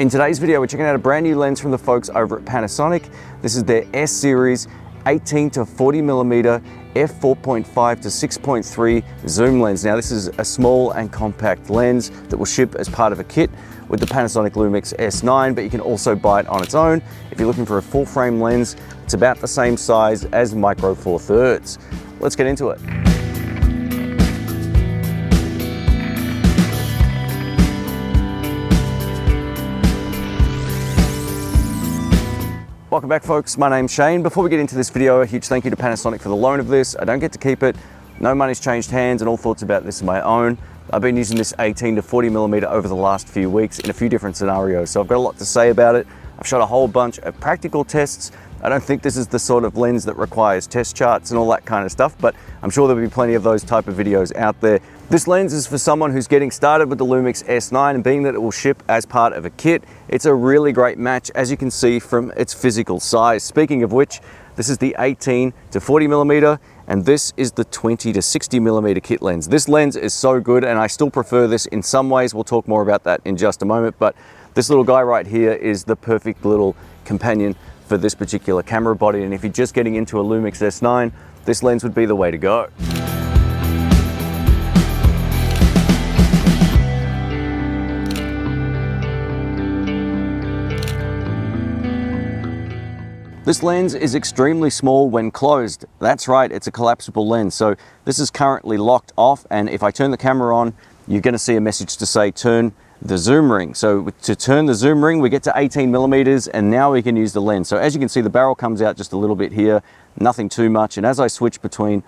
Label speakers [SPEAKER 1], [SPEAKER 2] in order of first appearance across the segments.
[SPEAKER 1] In today's video, we're checking out a brand new lens from the folks over at Panasonic. This is their S series 18 to 40mm F4.5-6.3 zoom lens. Now this is a small and compact lens that will ship as part of a kit with the Panasonic LUMIX S9, but you can also buy it on its own. If you're looking for a full frame lens, it's about the same size as Micro Four Thirds. Let's get into it. Welcome back, folks. My name's Shane. Before we get into this video, a huge thank you to Panasonic for the loan of this. I don't get to keep it. No money's changed hands, and all thoughts about this are my own. I've been using this 18 to 40mm over the last few weeks in a few different scenarios, so I've got a lot to say about it. I've shot a whole bunch of practical tests. I don't think this is the sort of lens that requires test charts and all that kind of stuff, but I'm sure there'll be plenty of those type of videos out there. This lens is for someone who's getting started with the LUMIX S9, and being that it will ship as part of a kit, it's a really great match, as you can see from its physical size. Speaking of which, this is the 18 to 40mm, and this is the 20 to 60mm kit lens. This lens is so good, and I still prefer this in some ways. We'll talk more about that in just a moment, but this little guy right here is the perfect little companion for this particular camera body, and if you're just getting into a LUMIX S9, this lens would be the way to go. This lens is extremely small when closed. That's right, it's a collapsible lens. So this is currently locked off, and if I turn the camera on, you're going to see a message to say turn the zoom ring. So to turn the zoom ring, we get to 18mm, and now we can use the lens. So as you can see, the barrel comes out just a little bit here, nothing too much. And as I switch between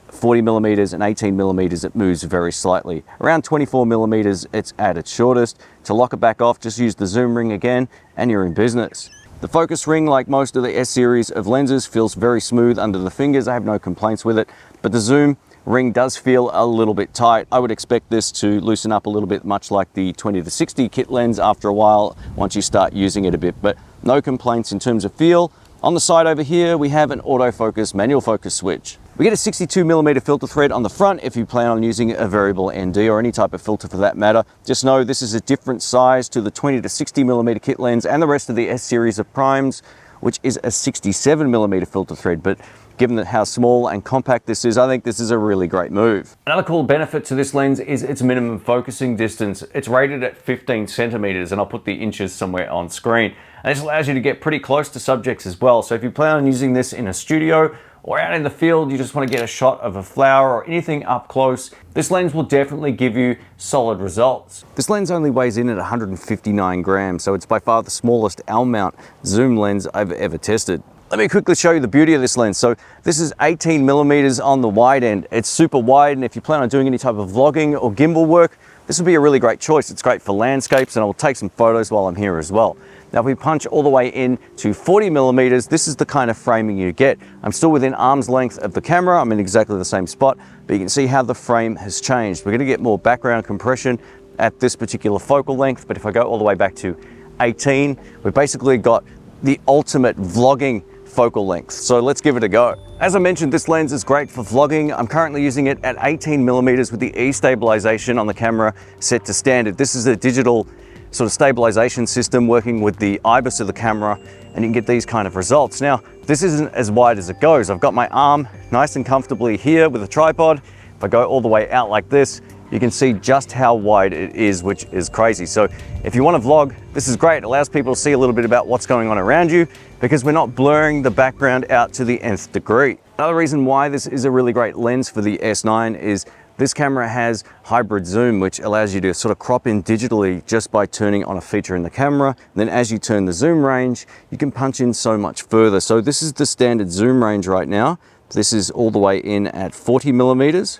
[SPEAKER 1] 40mm and 18mm, it moves very slightly. Around 24mm, it's at its shortest. To lock it back off, just use the zoom ring again, and you're in business. The focus ring, like most of the S series of lenses, feels very smooth under the fingers. I have no complaints with it, but the zoom ring does feel a little bit tight. I would expect this to loosen up a little bit, much like the 20 to 60 kit lens after a while, once you start using it a bit, but no complaints in terms of feel. On the side over here, we have an autofocus manual focus switch. We get a 62mm filter thread on the front if you plan on using a variable ND or any type of filter for that matter. Just know this is a different size to the 20 to 60mm kit lens and the rest of the S series of primes, which is a 67mm filter thread. But given that how small and compact this is, I think this is a really great move. Another cool benefit to this lens is its minimum focusing distance. It's rated at 15 centimeters, and I'll put the inches somewhere on screen. And this allows you to get pretty close to subjects as well. So if you plan on using this in a studio or out in the field, you just want to get a shot of a flower or anything up close, this lens will definitely give you solid results. This lens only weighs in at 159 grams, so it's by far the smallest L-mount zoom lens I've ever tested. Let me quickly show you the beauty of this lens. So this is 18mm on the wide end. It's super wide, and if you plan on doing any type of vlogging or gimbal work, this would be a really great choice. It's great for landscapes, and I will take some photos while I'm here as well. Now, if we punch all the way in to 40mm, this is the kind of framing you get. I'm still within arm's length of the camera. I'm in exactly the same spot, but you can see how the frame has changed. We're going to get more background compression at this particular focal length, but if I go all the way back to 18, we've basically got the ultimate vlogging focal length. So let's give it a go. As I mentioned, this lens is great for vlogging. I'm currently using it at 18mm with the E-stabilization on the camera set to standard. This is a digital sort of stabilization system working with the IBIS of the camera, and you can get these kind of results. Now, this isn't as wide as it goes. I've got my arm nice and comfortably here with a tripod. If I go all the way out like this, you can see just how wide it is, which is crazy. So if you want to vlog, this is great. It allows people to see a little bit about what's going on around you, because we're not blurring the background out to the nth degree. Another reason why this is a really great lens for the S9 is this camera has hybrid zoom, which allows you to sort of crop in digitally just by turning on a feature in the camera. Then as you turn the zoom range, you can punch in so much further. So this is the standard zoom range right now. This is all the way in at 40mm.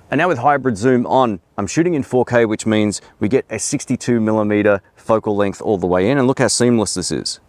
[SPEAKER 1] And now with hybrid zoom on, I'm shooting in 4K, which means we get a 62mm focal length all the way in, and look how seamless this is.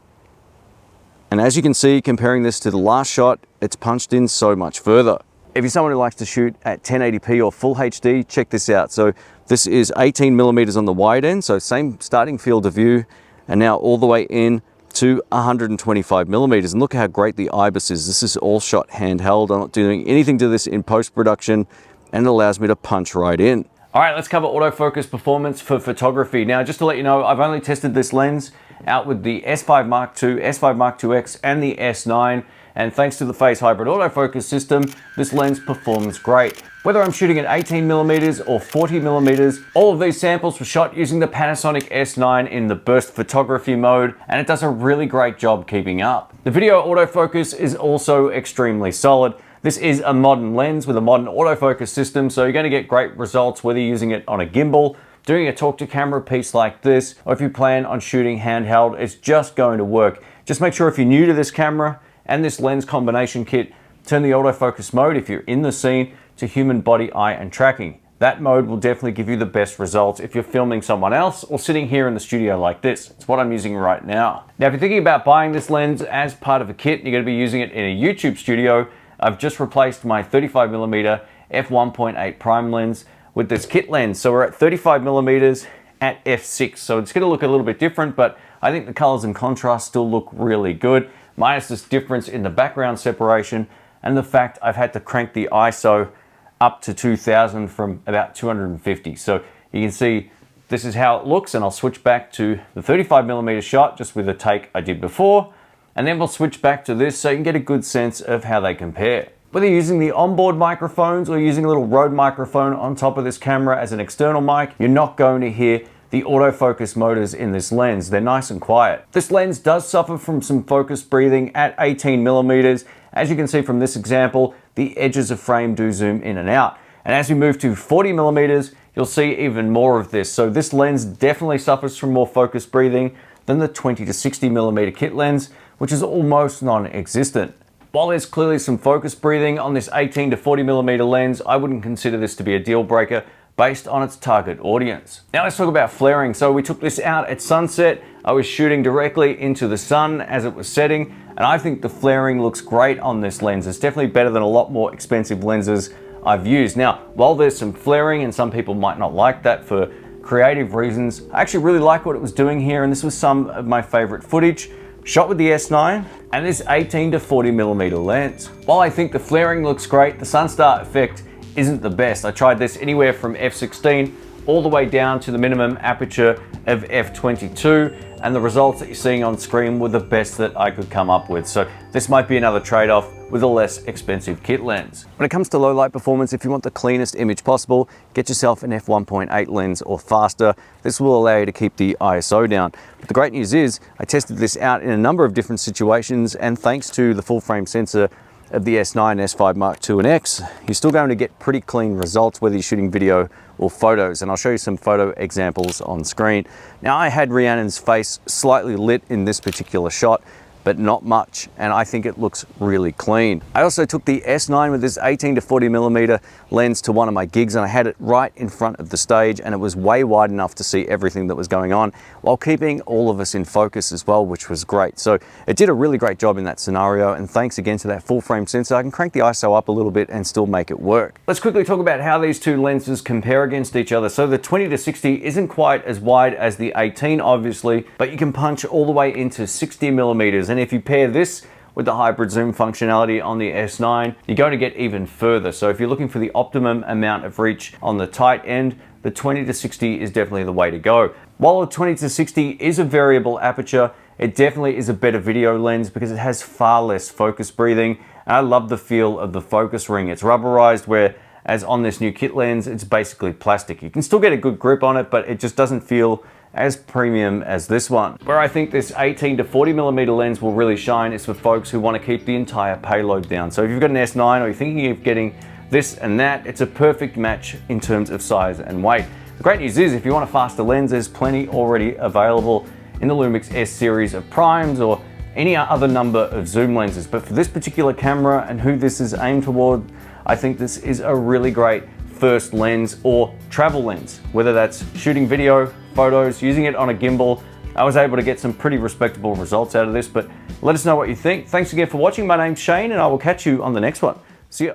[SPEAKER 1] And as you can see, comparing this to the last shot, it's punched in so much further. If you're someone who likes to shoot at 1080p or full HD, check this out. So this is 18mm on the wide end, so same starting field of view, and now all the way in to 125mm. And look how great the IBIS is. This is all shot handheld. I'm not doing anything to this in post-production, and it allows me to punch right in. All right, let's cover autofocus performance for photography. Now, just to let you know, I've only tested this lens out with the S5 Mark II, S5 Mark IIX, and the S9. And thanks to the phase hybrid autofocus system, this lens performs great. Whether I'm shooting at 18mm or 40mm, all of these samples were shot using the Panasonic S9 in the burst photography mode, and it does a really great job keeping up. The video autofocus is also extremely solid. This is a modern lens with a modern autofocus system, so you're going to get great results whether you're using it on a gimbal, doing a talk-to-camera piece like this, or if you plan on shooting handheld, it's just going to work. Just make sure if you're new to this camera and this lens combination kit, turn the autofocus mode if you're in the scene to human body, eye, and tracking. That mode will definitely give you the best results if you're filming someone else or sitting here in the studio like this. It's what I'm using right now. Now, if you're thinking about buying this lens as part of a kit, and you're going to be using it in a YouTube studio, I've just replaced my 35mm f1.8 prime lens with this kit lens. So we're at 35mm at f6. So it's going to look a little bit different, but I think the colors and contrast still look really good, minus this difference in the background separation and the fact I've had to crank the ISO up to 2000 from about 250. So you can see this is how it looks, and I'll switch back to the 35mm shot just with the take I did before. And then we'll switch back to this so you can get a good sense of how they compare. Whether you're using the onboard microphones or using a little Rode microphone on top of this camera as an external mic, you're not going to hear the autofocus motors in this lens. They're nice and quiet. This lens does suffer from some focus breathing at 18mm. As you can see from this example, the edges of frame do zoom in and out. And as we move to 40mm, you'll see even more of this. So this lens definitely suffers from more focus breathing than the 20 to 60mm kit lens, which is almost non-existent. While there's clearly some focus breathing on this 18 to 40mm lens, I wouldn't consider this to be a deal breaker based on its target audience. Now let's talk about flaring. So we took this out at sunset. I was shooting directly into the sun as it was setting, and I think the flaring looks great on this lens. It's definitely better than a lot more expensive lenses I've used. Now, while there's some flaring and some people might not like that for creative reasons, I actually really like what it was doing here, and this was some of my favorite footage shot with the S9 and this 18 to 40mm lens. While I think the flaring looks great, the Sunstar effect isn't the best. I tried this anywhere from f16 all the way down to the minimum aperture of f22, and the results that you're seeing on screen were the best that I could come up with. So this might be another trade-off with a less expensive kit lens. When it comes to low light performance, if you want the cleanest image possible, get yourself an f1.8 lens or faster. This will allow you to keep the ISO down. But the great news is I tested this out in a number of different situations, and thanks to the full frame sensor of the S9, S5 Mark II and X, you're still going to get pretty clean results whether you're shooting video or photos, and I'll show you some photo examples on screen. Now, I had Rhiannon's face slightly lit in this particular shot, but not much, and I think it looks really clean. I also took the S9 with this 18 to 40mm lens to one of my gigs, and I had it right in front of the stage, and it was way wide enough to see everything that was going on while keeping all of us in focus as well, which was great. So it did a really great job in that scenario, and thanks again to that full frame sensor, I can crank the ISO up a little bit and still make it work. Let's quickly talk about how these two lenses compare against each other. So the 20 to 60 isn't quite as wide as the 18, obviously, but you can punch all the way into 60mm. And if you pair this with the hybrid zoom functionality on the S9, you're going to get even further. So if you're looking for the optimum amount of reach on the tight end, the 20 to 60 is definitely the way to go. While the 20 to 60 is a variable aperture, it definitely is a better video lens because it has far less focus breathing. And I love the feel of the focus ring. It's rubberized, whereas on this new kit lens, it's basically plastic. You can still get a good grip on it, but it just doesn't feel as premium as this one. Where I think this 18 to 40mm lens will really shine is for folks who want to keep the entire payload down. So if you've got an S9 or you're thinking of getting this and that, it's a perfect match in terms of size and weight. The great news is if you want a faster lens, there's plenty already available in the LUMIX S series of primes or any other number of zoom lenses. But for this particular camera and who this is aimed toward, I think this is a really great first lens or travel lens, whether that's shooting video, photos, using it on a gimbal. I was able to get some pretty respectable results out of this, but let us know what you think. Thanks again for watching. My name's Shane, and I will catch you on the next one. See ya.